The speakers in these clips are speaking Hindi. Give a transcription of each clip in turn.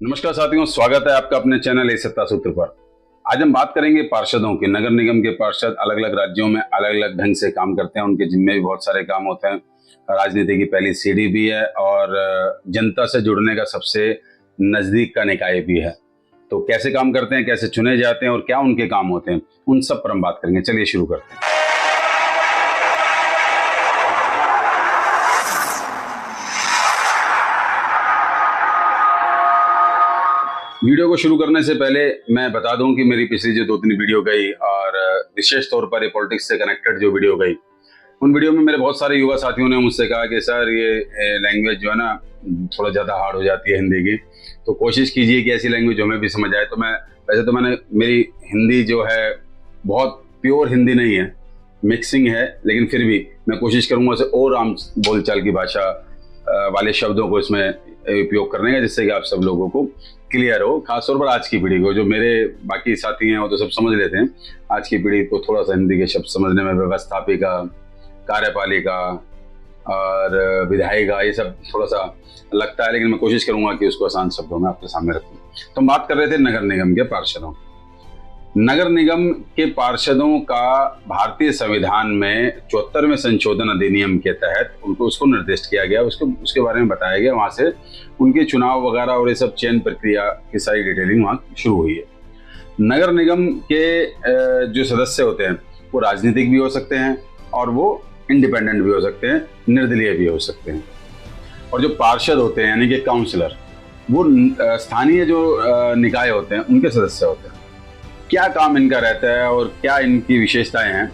नमस्कार साथियों, स्वागत है आपका अपने चैनल ए सत्ता सूत्र पर। आज हम बात करेंगे पार्षदों की। नगर निगम के पार्षद अलग अलग राज्यों में अलग अलग ढंग से काम करते हैं, उनके जिम्मे भी बहुत सारे काम होते हैं। राजनीति की पहली सीढ़ी भी है और जनता से जुड़ने का सबसे नजदीक का निकाय भी है। तो कैसे काम करते हैं, कैसे चुने जाते हैं और क्या उनके काम होते हैं, उन सब पर हम बात करेंगे। चलिए शुरू करते हैं। वीडियो को शुरू करने से पहले मैं बता दूं कि मेरी पिछली जो 2-3 वीडियो गई और विशेष तौर पर ये पॉलिटिक्स से कनेक्टेड जो वीडियो गई, उन वीडियो में मेरे बहुत सारे युवा साथियों ने मुझसे कहा कि सर ये लैंग्वेज जो है ना थोड़ा ज़्यादा हार्ड हो जाती है हिंदी की, तो कोशिश कीजिए कि ऐसी लैंग्वेज हमें भी समझ आए। तो मैंने मेरी हिंदी जो है बहुत प्योर हिंदी नहीं है, मिक्सिंग है, लेकिन फिर भी मैं कोशिश करूँगा से और आम बोलचाल की भाषा वाले शब्दों को इसमें उपयोग करने का, जिससे कि आप सब लोगों को क्लियर हो। खासतौर पर आज की पीढ़ी को, जो मेरे बाकी साथी हैं वो तो सब समझ लेते हैं, आज की पीढ़ी को थोड़ा सा हिंदी के शब्द समझने में व्यवस्थापिका, कार्यपालिका और विधायिका ये सब थोड़ा सा लगता है, लेकिन मैं कोशिश करूंगा कि उसको आसान शब्दों में आपके सामने रखूं। तो हम बात कर रहे थे नगर निगम के पार्षदों। नगर निगम के पार्षदों का भारतीय संविधान में 74वें संशोधन अधिनियम के तहत उसको निर्दिष्ट किया गया, उसके बारे में बताया गया। वहां से उनके चुनाव वगैरह और ये सब चयन प्रक्रिया की सारी डिटेलिंग वहां शुरू हुई है। नगर निगम के जो सदस्य होते हैं वो राजनीतिक भी हो सकते हैं और वो इंडिपेंडेंट भी हो सकते हैं, निर्दलीय भी हो सकते हैं। और जो पार्षद होते हैं यानी कि काउंसलर, वो स्थानीय जो निकाय होते हैं उनके सदस्य होते हैं। क्या काम इनका रहता है और क्या इनकी विशेषताएं हैं?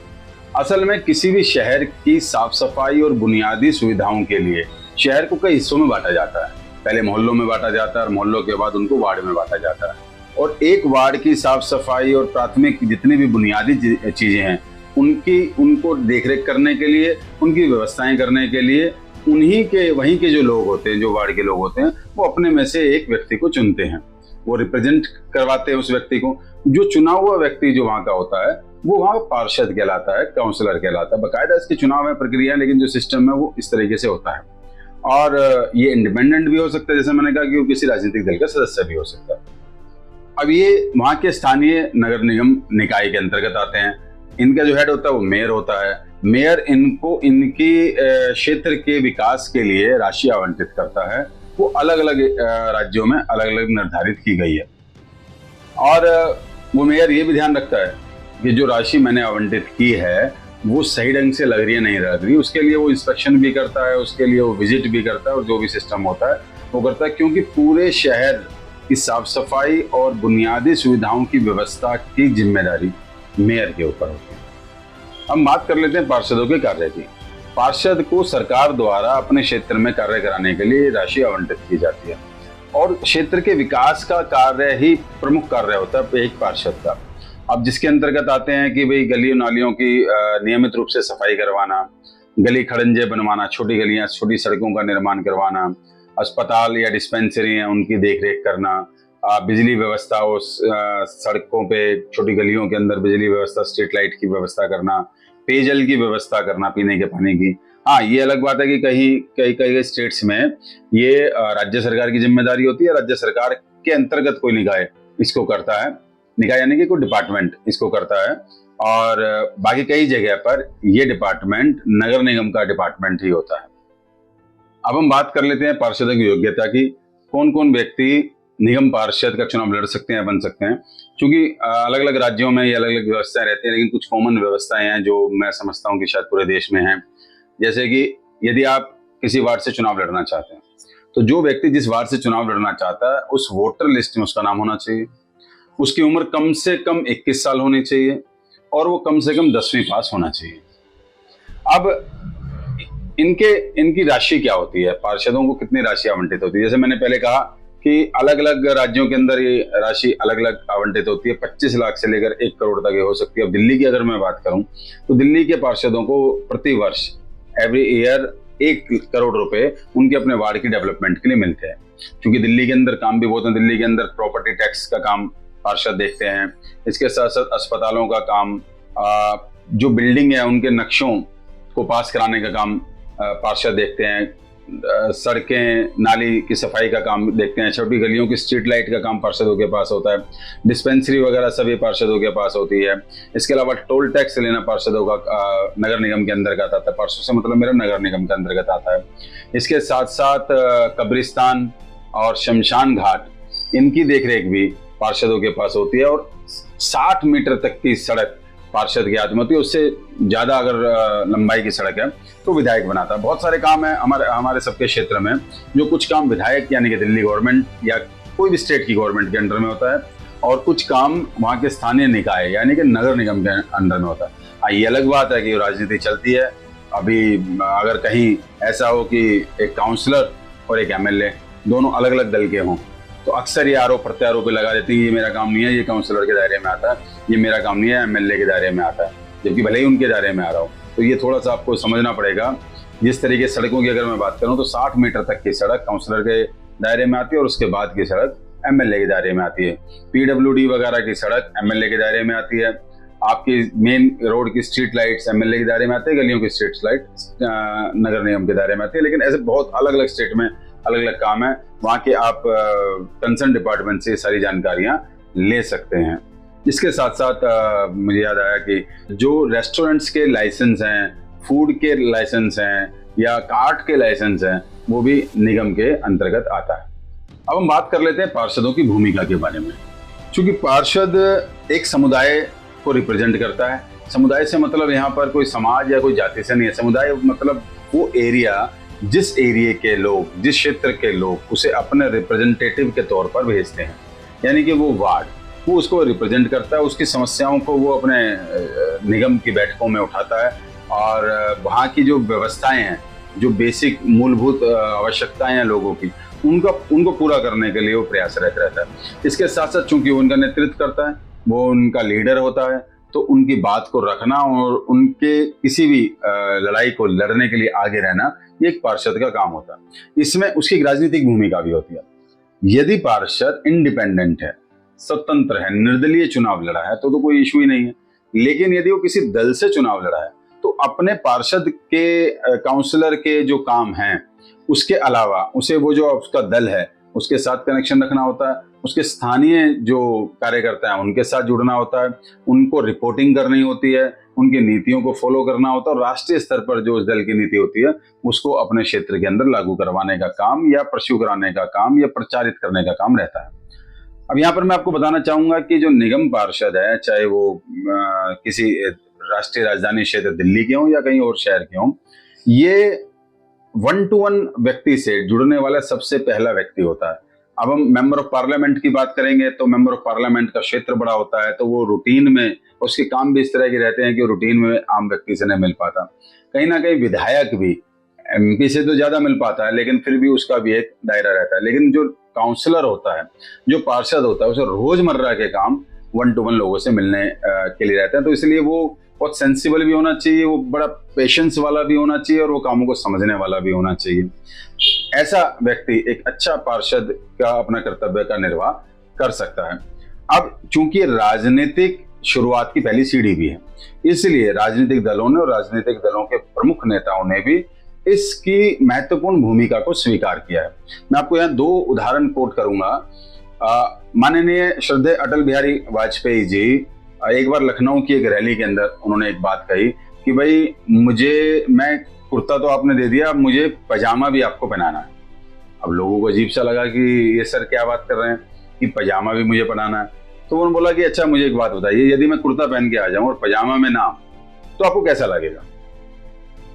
असल में किसी भी शहर की साफ सफाई और बुनियादी सुविधाओं के लिए शहर को कई हिस्सों में बांटा जाता है। पहले मोहल्लों में बांटा जाता है और मोहल्लों के बाद उनको वार्ड में बांटा जाता है। और एक वार्ड की साफ सफाई और प्राथमिक जितनी भी बुनियादी चीजें हैं उनको देखरेख करने के लिए, उनकी व्यवस्थाएं करने के लिए वहीं के जो लोग होते हैं, जो वार्ड के लोग होते हैं, वो अपने में से एक व्यक्ति को चुनते हैं। वो रिप्रेजेंट करवाते हैं उस व्यक्ति को। जो चुना हुआ व्यक्ति जो वहां का होता है वो वहां पार्षद कहलाता है, काउंसलर कहलाता है। बाकायदा इसकी चुनाव है प्रक्रिया, लेकिन जो सिस्टम है वो इस तरीके से होता है। और ये इंडिपेंडेंट भी हो सकता है, जैसे मैंने कहा कि वो किसी राजनीतिक दल का सदस्य भी हो सकता है। अब ये वहां के स्थानीय नगर निगम निकाय के अंतर्गत आते हैं। इनका जो हेड होता है वो मेयर होता है। मेयर इनको इनकी क्षेत्र के विकास के लिए राशि आवंटित करता है। वो अलग अलग राज्यों में अलग अलग निर्धारित की गई है। और वो मेयर ये भी ध्यान रखता है कि जो राशि मैंने आवंटित की है वो सही ढंग से लग रही है नहीं लग रही, उसके लिए वो इंस्पेक्शन भी करता है, उसके लिए वो विजिट भी करता है और जो भी सिस्टम होता है वो करता है, क्योंकि पूरे शहर की साफ सफाई और बुनियादी सुविधाओं की व्यवस्था की जिम्मेदारी मेयर के ऊपर होती है। हम बात कर लेते हैं पार्षदों के कार्य की। पार्षद को सरकार द्वारा अपने क्षेत्र में कार्य कराने के लिए राशि आवंटित की जाती है और क्षेत्र के विकास का कार्य ही प्रमुख कार्य होता है एक पार्षद का। अब जिसके अंतर्गत आते हैं कि भाई गलियों नालियों की नियमित रूप से सफाई करवाना, गली खड़ंजे बनवाना, छोटी गलियां, छोटी सड़कों का निर्माण करवाना, अस्पताल या डिस्पेंसरी हैं उनकी देखरेख करना, बिजली व्यवस्था उस सड़कों पे, छोटी गलियों के अंदर बिजली व्यवस्था, स्ट्रीट लाइट की व्यवस्था करना, पेयजल की व्यवस्था करना, पीने के पानी की। हाँ, ये अलग बात है कि कई स्टेट्स में ये राज्य सरकार की जिम्मेदारी होती है। राज्य सरकार के अंतर्गत कोई निकाय इसको करता है, निकाय यानी कि कोई डिपार्टमेंट इसको करता है, और बाकी कई जगह पर ये डिपार्टमेंट नगर निगम का डिपार्टमेंट ही होता है। अब हम बात कर लेते हैं पार्षदों की योग्यता की। कौन कौन व्यक्ति निगम पार्षद का चुनाव लड़ सकते हैं, बन सकते हैं। क्योंकि अलग अलग राज्यों में ये अलग अलग व्यवस्थाएं रहती हैं, लेकिन कुछ कॉमन व्यवस्थाएं हैं जो मैं समझता हूं कि शायद पूरे देश में हैं। जैसे कि यदि आप किसी वार्ड से चुनाव लड़ना चाहते हैं, तो जो व्यक्ति जिस वार्ड से चुनाव लड़ना चाहता है उस वोटर लिस्ट में उसका नाम होना चाहिए। उसकी उम्र कम से कम 21 साल होनी चाहिए और वो कम से कम 10वीं पास होना चाहिए। अब इनकी राशि क्या होती है, पार्षदों को कितनी राशि आवंटित होती है? जैसे मैंने पहले कहा कि अलग अलग राज्यों के अंदर ये राशि अलग अलग आवंटित होती है। 25 लाख से लेकर 1 करोड़ तक ये हो सकती है। अब दिल्ली की अगर मैं बात करूं तो दिल्ली के पार्षदों को प्रति वर्ष एवरी ईयर 1 करोड़ रुपए उनके अपने वार्ड की डेवलपमेंट के लिए मिलते हैं। क्योंकि दिल्ली के अंदर काम भी बहुत है। दिल्ली के अंदर प्रॉपर्टी टैक्स का काम पार्षद देखते हैं। इसके साथ साथ अस्पतालों का काम, जो बिल्डिंग है उनके नक्शों को पास कराने का काम पार्षद देखते हैं। सड़कें नाली की सफाई का काम देखते हैं, छोटी गलियों की स्ट्रीट लाइट का काम पार्षदों के पास होता है, डिस्पेंसरी वगैरह सभी पार्षदों के पास होती है। इसके अलावा टोल टैक्स लेना पार्षदों का नगर निगम के अंतर्गत आता है। पार्षद से मतलब मेरा नगर निगम के अंतर्गत आता है। इसके साथ साथ कब्रिस्तान और शमशान घाट, इनकी देखरेख भी पार्षदों के पास होती है। और 60 मीटर तक की सड़क पार्षद की हाथ में होती है, उससे ज्यादा अगर लंबाई की सड़क है तो विधायक बनाता है। बहुत सारे काम है हमारे सबके क्षेत्र में, जो कुछ काम विधायक यानी कि दिल्ली गवर्नमेंट या कोई भी स्टेट की गवर्नमेंट के अंडर में होता है, और कुछ काम वहाँ के स्थानीय निकाय यानी कि नगर निगम के अंडर में होता है। ये अलग बात है कि राजनीति चलती है। अभी अगर कहीं ऐसा हो कि एक काउंसलर और एक एमएलए दोनों अलग अलग दल के हों, तो अक्सर ये आरोप प्रत्यारोप लगा देती है, ये मेरा काम नहीं है, ये काउंसलर के दायरे में आता है, ये मेरा काम नहीं है, एमएलए के दायरे में आता है, जबकि भले ही उनके दायरे में आ रहा हो। तो ये थोड़ा सा आपको समझना पड़ेगा। जिस तरीके सड़कों की अगर मैं बात करूं तो 60 मीटर तक की सड़क काउंसलर के दायरे में आती है और उसके बाद की सड़क एमएलए के दायरे में आती है। पीडब्ल्यूडी वगैरह की सड़क एमएलए के दायरे में आती है। आपकी मेन रोड की स्ट्रीट लाइट्स एमएलए के दायरे में आती है, गलियों की स्ट्रीट लाइट नगर निगम के दायरे में आती है। लेकिन ऐसे बहुत अलग अलग स्टेट में अलग अलग काम है, वहाँ के आप कंसर्न डिपार्टमेंट से सारी जानकारियां ले सकते हैं। इसके साथ साथ मुझे याद आया कि जो रेस्टोरेंट्स के लाइसेंस हैं, फूड के लाइसेंस हैं या कार्ट के लाइसेंस हैं, वो भी निगम के अंतर्गत आता है। अब हम बात कर लेते हैं पार्षदों की भूमिका के बारे में। क्योंकि पार्षद एक समुदाय को रिप्रेजेंट करता है। समुदाय से मतलब यहाँ पर कोई समाज या कोई जाति से नहीं है। समुदाय मतलब वो एरिया, जिस एरिया के लोग, जिस क्षेत्र के लोग उसे अपने रिप्रेजेंटेटिव के तौर पर भेजते हैं, यानी कि वो वार्ड, वो उसको रिप्रेजेंट करता है। उसकी समस्याओं को वो अपने निगम की बैठकों में उठाता है और वहाँ की जो व्यवस्थाएं हैं, जो बेसिक मूलभूत आवश्यकताएं हैं लोगों की, उनको पूरा करने के लिए वो प्रयासरत रहता है। इसके साथ साथ चूंकि वो उनका नेतृत्व करता है, वो उनका लीडर होता है, तो उनकी बात को रखना और उनके किसी भी लड़ाई को लड़ने के लिए आगे रहना, ये एक पार्षद का काम होता है। इसमें उसकी राजनीतिक भूमिका भी होती है। यदि पार्षद इंडिपेंडेंट है, स्वतंत्र है, निर्दलीय चुनाव लड़ा है तो कोई इशू ही नहीं है। लेकिन यदि वो किसी दल से चुनाव लड़ा है तो अपने पार्षद के काउंसलर के जो काम हैं उसके अलावा उसे वो जो उसका दल है उसके साथ कनेक्शन रखना होता है, उसके स्थानीय जो कार्यकर्ता हैं उनके साथ जुड़ना होता है, उनको रिपोर्टिंग करनी होती है, उनकी नीतियों को फॉलो करना होता है और राष्ट्रीय स्तर पर जो उस दल की नीति होती है उसको अपने क्षेत्र के अंदर लागू करवाने का काम या परस्यू कराने का काम या प्रचारित करने का काम रहता है। अब यहाँ पर मैं आपको बताना चाहूंगा कि जो निगम पार्षद है, चाहे वो किसी राष्ट्रीय राजधानी क्षेत्र दिल्ली के हों या कहीं और शहर के हों, ये 1-to-1 व्यक्ति से जुड़ने वाला सबसे पहला व्यक्ति होता है। अब हम मेंबर ऑफ पार्लियामेंट की बात करेंगे तो मेंबर ऑफ पार्लियामेंट का क्षेत्र बड़ा होता है, तो वो रूटीन में उसके काम भी इस तरह के रहते हैं कि रूटीन में आम व्यक्ति से नहीं मिल पाता। कहीं ना कहीं विधायक भी एमपी से तो ज्यादा मिल पाता है, लेकिन फिर भी उसका भी एक दायरा रहता है। लेकिन जो काउंसलर होता है, जो पार्षद होता है, उसे रोजमर्रा के काम 1-to-1 लोगों से मिलने के लिए रहते हैं। तो इसलिए वो बहुत सेंसिबल भी होना चाहिए, वो बड़ा पेशेंस वाला भी होना चाहिए और वो कामों को समझने वाला भी होना चाहिए। ऐसा व्यक्ति एक अच्छा पार्षद का अपना कर्तव्य का निर्वाह कर सकता है। अब चूंकि राजनीतिक शुरुआत की पहली सीढ़ी भी है, इसलिए राजनीतिक दलों ने और राजनीतिक दलों के प्रमुख नेताओं ने भी इसकी महत्वपूर्ण भूमिका को स्वीकार किया है। मैं आपको यहाँ 2 उदाहरण कोट करूंगा। माननीय श्रद्धेय अटल बिहारी वाजपेयी जी एक बार लखनऊ की एक रैली के अंदर उन्होंने एक बात कही कि भाई मैं कुर्ता तो आपने दे दिया, मुझे पजामा भी आपको पहनाना है। अब लोगों को अजीब सा लगा कि ये सर क्या बात कर रहे हैं कि पजामा भी मुझे पहनाना है। तो उन्होंने बोला कि अच्छा मुझे एक बात बताइए, यदि मैं कुर्ता पहन के आ जाऊं और पजामा में ना तो आपको कैसा लगेगा?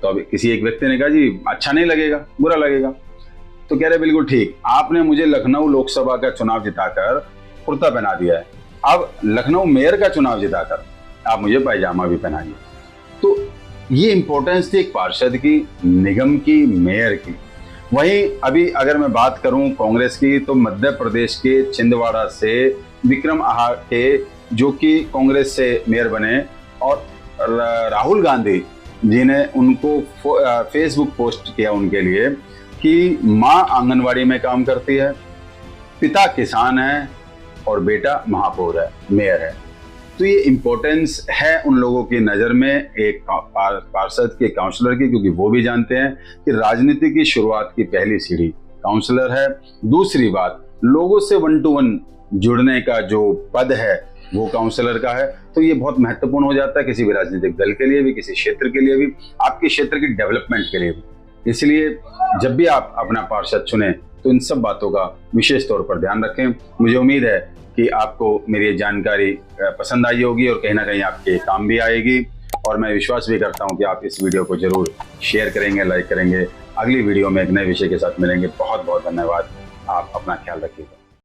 तो अभी किसी एक व्यक्ति ने कहा जी अच्छा नहीं लगेगा, बुरा लगेगा। तो कह रहे बिल्कुल ठीक, आपने मुझे लखनऊ लोकसभा का चुनाव जिताकर कुर्ता पहना दिया है, अब लखनऊ मेयर का चुनाव जिताकर आप मुझे पैजामा भी पहनाइए। तो ये इंपॉर्टेंस थी एक पार्षद की, निगम की, मेयर की। वहीं अभी अगर मैं बात करूं कांग्रेस की, तो मध्य प्रदेश के छिंदवाड़ा से विक्रम आहाटे जो कि कांग्रेस से मेयर बने और राहुल गांधी जी ने उनको फेसबुक पोस्ट किया उनके लिए कि माँ आंगनवाड़ी में काम करती है, पिता किसान है और बेटा महापौर है, मेयर है। तो ये इम्पोर्टेंस है उन लोगों की नज़र में एक पार्षद के, काउंसलर की, क्योंकि वो भी जानते हैं कि राजनीति की शुरुआत की पहली सीढ़ी काउंसलर है। दूसरी बात, लोगों से 1 to 1 जुड़ने का जो पद है वो काउंसलर का है। तो ये बहुत महत्वपूर्ण हो जाता है किसी भी राजनीतिक दल के लिए भी, किसी क्षेत्र के लिए भी, आपके क्षेत्र की डेवलपमेंट के लिए भी। इसलिए जब भी आप अपना पार्षद चुने तो इन सब बातों का विशेष तौर पर ध्यान रखें। मुझे उम्मीद है कि आपको मेरी ये जानकारी पसंद आई होगी और कहीं ना कहीं आपके काम भी आएगी, और मैं विश्वास भी करता हूं कि आप इस वीडियो को जरूर शेयर करेंगे, लाइक करेंगे। अगली वीडियो में एक नए विषय के साथ मिलेंगे। बहुत बहुत धन्यवाद। आप अपना ख्याल रखिएगा।